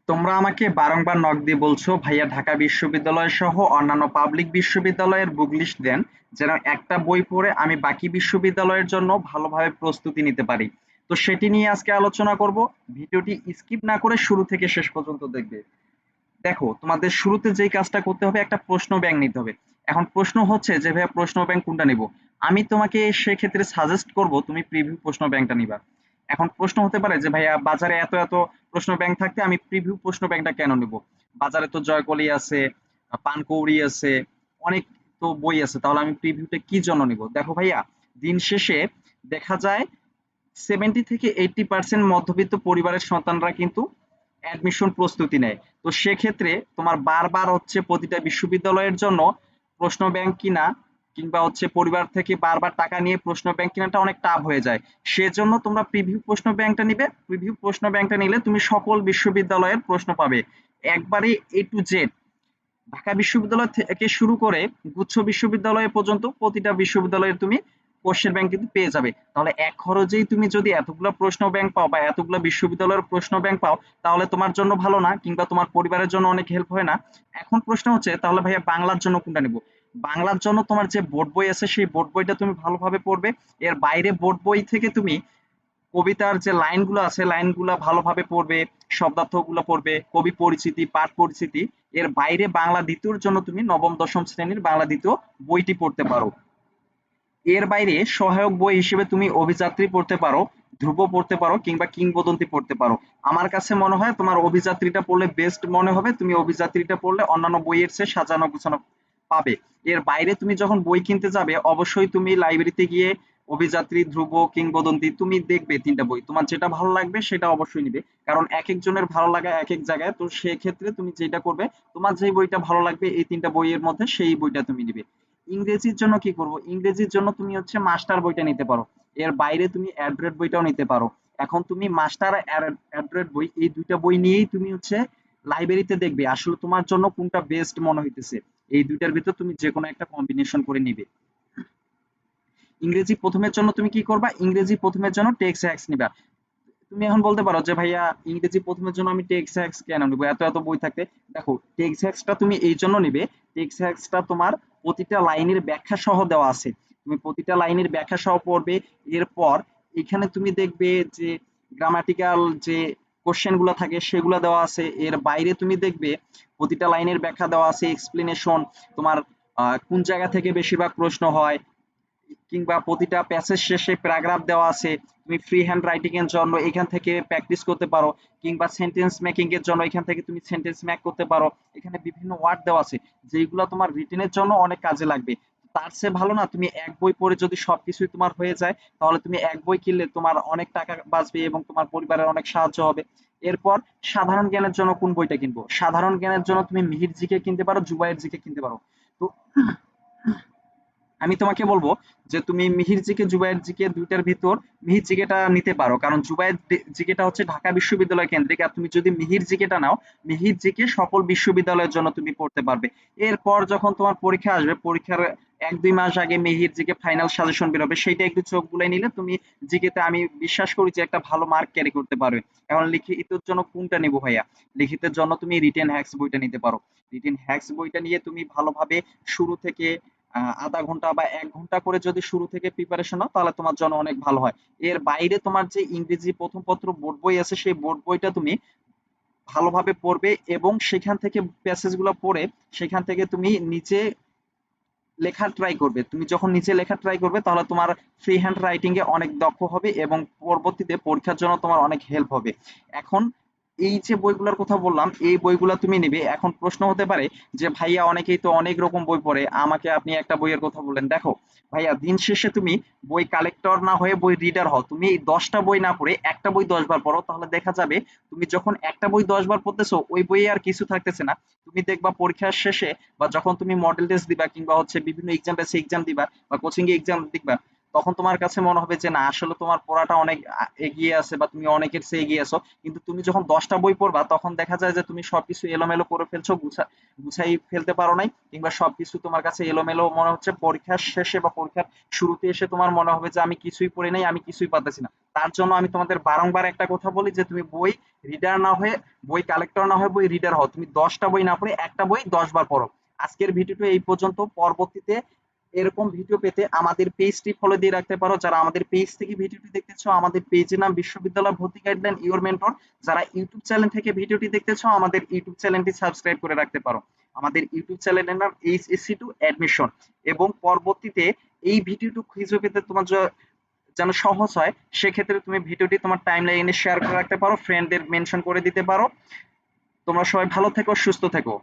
তোমরা আমাকে বারংবার নক দিয়ে বলছো ভাইয়া ঢাকা বিশ্ববিদ্যালয় সহ অন্যান্য পাবলিক বিশ্ববিদ্যালয়ের বুক লিস্ট দেন, যেন একটা বই পড়ে আমি বাকি বিশ্ববিদ্যালয়ের জন্য ভালোভাবে প্রস্তুতি নিতে পারি। তো সেটি নিয়ে আজকে আলোচনা করব। ভিডিওটি স্কিপ না করে শুরু থেকে শেষ পর্যন্ত দেখবে। দেখো, তোমাদের শুরুতে যেই কাজটা করতে হবে, একটা প্রশ্ন ব্যাংক নিতে হবে। এখন প্রশ্ন হচ্ছে যে ভাইয়া প্রশ্ন ব্যাংক কোনটা নিব। আমি তোমাকে সেক্ষেত্রে সাজেস্ট করব তুমি প্রিভিউ প্রশ্ন ব্যাংকটা নিবা। এখন প্রশ্ন হতে পারে যে ভাইয়া বাজারে এত এত প্রশ্ন ব্যাংক থাকতে আমি প্রিভিউ প্রশ্ন ব্যাংকটা কেন নিব? বাজারে তো জয়কলি আছে, পানকৌড়ি আছে, অনেক তো বই আছে, তাহলে আমি প্রিভিউটা কি জন্য নিব? দেখো ভাইয়া, দিন শেষে দেখা যায় 70 থেকে 80% মধ্যবিত্ত পরিবারের সন্তানরা কিন্তু অ্যাডমিশন প্রস্তুতি নেয়। তো সেক্ষেত্রে তোমার বারবার হচ্ছে প্রতিটা বিশ্ববিদ্যালয়ের জন্য প্রশ্ন ব্যাংক কিনা কিংবা হচ্ছে পরিবার থেকে বারবার টাকা নিয়ে প্রশ্ন ব্যাংক কিনাটা অনেক টাফ হয়ে যায়। সেজন্য তোমরা প্রিভিউ প্রশ্ন ব্যাংকটা নিবে। প্রিভিউ প্রশ্ন ব্যাংকটা নিলে তুমি সকল বিশ্ববিদ্যালয়ের প্রশ্ন পাবে, একবারে এ টু জেড। ঢাকা বিশ্ববিদ্যালয় থেকে শুরু করে গুচ্ছ বিশ্ববিদ্যালয় পর্যন্ত প্রতিটা বিশ্ববিদ্যালয়ে তুমি কোশ্চেন ব্যাংক কিন্তু পেয়ে যাবে। তাহলে এক খরচেই তুমি যদি এতগুলো প্রশ্ন ব্যাংক পাও বা এতগুলো বিশ্ববিদ্যালয়ের প্রশ্ন ব্যাংক পাও, তাহলে তোমার জন্য ভালো না, কিংবা তোমার পরিবারের জন্য অনেক হেল্প হয় না? এখন প্রশ্ন হচ্ছে তাহলে ভাইয়া বাংলার জন্য কোনটা নিব? বাংলার জন্য তোমার যে বোর্ড বই আছে সেই বোর্ড বইটা তুমি ভালোভাবে পড়বে। এর বাইরে বোর্ড বই থেকে তুমি কবিতার যে লাইনগুলো আছে লাইনগুলো ভালোভাবে পড়বে, শব্দার্থগুলো পড়বে, কবি পরিচিতি, পাঠ পরিচিতি। এর বাইরে বাংলা দ্বিতীয়র জন্য তুমি নবম দশম শ্রেণীর বাংলা দ্বিতীয় বইটি পড়তে পারো। এর বাইরে সহায়ক বই হিসেবে তুমি অভিযাত্রী পড়তে পারো, ধ্রুব পড়তে পারো, কিংবা কিংবদন্তি পড়তে পারো। আমার কাছে মনে হয় তোমার অভিযাত্রীটা পড়লে বেস্ট মনে হবে। তুমি অভিযাত্রীটা পড়লে অন্যান্য বইয়ের চেয়ে সাজানো গোছানো পাবে। এর বাইরে তুমি যখন বই কিনতে যাবে অবশ্যই তুমি লাইব্রেরিতে গিয়ে অভিযাত্রী, ধ্রুব, কিংবদন্তি তুমি দেখবে তিনটা বই, তোমার যেটা ভালো লাগবে সেটা অবশ্যই নিবে। কারণ এক একজনের ভালো লাগা এক এক জায়গায়, তো সেক্ষেত্রে তুমি যেটা করবে, তোমার যে বইটা ভালো লাগবে এই তিনটা বইয়ের মধ্যে সেই বইটা তুমি নিবে। ইংরেজির জন্য কি করব? ইংরেজির জন্য তুমি হচ্ছে মাস্টার বইটা নিতে পারো। এর বাইরে তুমি অ্যাড্রেড বইটাও নিতে পারো। এখন তুমি মাস্টার আর অ্যাড্রেড বই, এই দুইটা বই নিয়েই তুমি হচ্ছে লাইব্রেরিতে দেখবে আসলে তোমার জন্য কোনটা বেস্ট মনে হইতেছে। এই দুইটার ভিতর তুমি যে কোনো একটা কম্বিনেশন করে নিবে। ইংরেজি প্রথমের জন্য তুমি কি করবা? ইংরেজি প্রথমের জন্য টেক্সট হ্যাক্স নিবা। তুমি এখন বলতে পারো যে ভাইয়া ইংরেজি প্রথমের জন্য আমি টেক্সট হ্যাক্স কেন নিবো এত এত বই থাকতে? দেখো, টেক্সট হ্যাক্সটা তুমি এই জন্য নিবে, টেক্সট হ্যাক্সটা তোমার প্রতিটা লাইনের ব্যাখ্যা সহ দেওয়া আছে। তুমি প্রতিটা লাইনের ব্যাখ্যা সহ পড়বে। এরপর এখানে তুমি দেখবে যে গ্রামাটিক্যাল যে কোশ্চেন গুলো থাকে সেগুলো দেওয়া আছে। এর বাইরে তুমি দেখবে প্রতিটা লাইনের ব্যাখ্যা দেওয়া আছে, এক্সপ্লেনেশন, তোমার কোন জায়গা থেকে বেশিরভাগ প্রশ্ন হয়, কিংবা প্রতিটা প্যাসেজ শেষে প্যারাগ্রাফ দেওয়া আছে। তুমি ফ্রি হ্যান্ড রাইটিং এর জন্য এখান থেকে প্র্যাকটিস করতে পারো, কিংবা সেন্টেন্স মেকিং এর জন্য এখান থেকে তুমি সেন্টেন্স মেক করতে পারো। এখানে বিভিন্ন ওয়ার্ড দেওয়া আছে যেগুলো তোমার রিটেনের জন্য অনেক কাজে লাগবে। তার চেয়ে ভালো না তুমি এক বই পড়ে যদি সবকিছুই তোমার হয়ে যায়, তাহলে তুমি এক বই কিনলে তোমার অনেক টাকা বাঁচবে এবং তোমার পরিবারের অনেক সাহায্য হবে। এরপর সাধারণ জ্ঞানের জন্য কোন বইটা কিনবো? সাধারণ জ্ঞানের জন্য তুমি মিহির জিকে কিনতে পারো, জুবাইর জিকে কিনতে পারো। তো আমি তোমাকে বলবো যে তুমি মিহির জিকে জুবায়ের জিকে দুইটার ভিতর মিহির জিকেটা নিতে পারো, কারণ জুবায়ের জিকেটা হচ্ছে ঢাকা বিশ্ববিদ্যালয় কেন্দ্রিক। আর তুমি যদি মিহির জিকেটা নাও, মিহির জিকে সকল বিশ্ববিদ্যালয়ের জন্য তুমি পড়তে পারবে। এরপর যখন তোমার পরীক্ষা আসবে, পরীক্ষার 1-2 মাস আগে মিহির জিকে ফাইনাল সাজেশন বেরোবে, সেইটা একটু চোখ বুলাই নিলে তুমি জিকেতে আমি বিশ্বাস করি যে একটা ভালো মার্ক ক্যারি করতে পারবে। এখন লিখিতের জন্য কোনটা নিবো ভাইয়া? লিখিতের জন্য তুমি রিটেন হ্যাক্স বইটা নিতে পারো। রিটেন হ্যাক্স বইটা নিয়ে তুমি ভালোভাবে শুরু থেকে 0.5 ঘন্টা বা 1 ঘন্টা করে যদি শুরু থেকে প্রিপারেশন নাও, তাহলে তোমার জন্য অনেক ভালো হয়। এর বাইরে তোমার যে ইংরেজি প্রথম পত্র বোর্ড বই আছে সেই বোর্ড বইটা তুমি ভালোভাবে পড়বে এবং সেখান থেকে প্যাসেজ গুলো পড়ে সেখান থেকে তুমি নিচে লেখার ট্রাই করবে। তুমি যখন নিচে লেখার ট্রাই করবে তাহলে তোমার ফ্রি হ্যান্ড রাইটিং এ অনেক দক্ষ হবে এবং পরবর্তীতে পরীক্ষার জন্য তোমার অনেক হেল্প হবে। এখন এই যে বইগুলোর কথা বললাম এই বইগুলা তুমি নিবে। এখন প্রশ্ন হতে পারে যে ভাইয়া অনেকেই তো অনেক রকম বই পড়ে, আমাকে আপনি একটা বইয়ের কথা বললেন। দেখো ভাইয়া, দিন শেষে তুমি বই কালেক্টর না হয়ে বই রিডার হও। তুমি এই 10টা বই না পড়ে একটা বই 10 বার পড়ো, তাহলে দেখা যাবে তুমি যখন একটা বই 10 বার পড়তেছো ওই বইয়ে আর কিছু থাকতেছে না। তুমি দেখবা পরীক্ষার শেষে বা যখন তুমি মডেল টেস্ট দিবা কিংবা হচ্ছে বিভিন্ন এক্সাম টেস্ট এক্সাম দিবা বা কোচিং এ এক্সাম দিবা, তখন তোমার কাছে মনে হবে যে না আসলে তোমার পড়াটা অনেক এগিয়ে আছে বা তুমি অনেকের চেয়ে এগিয়ে আছো। কিন্তু তুমি যখন 10টা বই পড়বা তখন দেখা যায় যে তুমি সবকিছু এলোমেলো করে ফেলছো, গুছাই ফেলতে পারো নাই, কিংবা সবকিছু তোমার কাছে এলোমেলো মনে হচ্ছে। পরীক্ষার শেষে বা পরীক্ষার শুরুতে এসে তোমার মনে হবে যে আমি কিছুই পড়ি নাই, আমি কিছুই পারতেছি না। তার জন্য আমি তোমাদের বারংবার একটা কথা বলি যে তুমি বই রিডার না হয়ে, বই কালেক্টর না হয়ে বই রিডার হও। তুমি 10টা বই না পড়ে একটা বই 10 বার পড়ো। আজকের ভিডিওটা এই পর্যন্ত। পরবর্তীতে এরকম ভিডিও পেতে আমাদের পেজটি ফলো দিয়ে রাখতে পারো। যারা আমাদের পেজ থেকে ভিডিওটি দেখতেছো, আমাদের পেজের নাম বিশ্ববিদ্যালয় ভর্তি গাইডলাইন ইওর মেন্টর। যারা ইউটিউব চ্যানেল থেকে ভিডিওটি দেখতেছো, আমাদের ইউটিউব চ্যানেলটি সাবস্ক্রাইব করে রাখতে পারো। আমাদের ইউটিউব চ্যানেলের নাম এইচএসসি টু অ্যাডমিশন। এবং পরবর্তীতে এই ভিডিওটি খুঁজে পেতে তোমার যেন সহজ হয়, সেক্ষেত্রে তুমি ভিডিওটি তোমার টাইম লাইনে শেয়ার করে রাখতে পারো, ফ্রেন্ডদের মেনশন করে দিতে পারো। তোমরা সবাই ভালো থেকো, সুস্থ থেকো।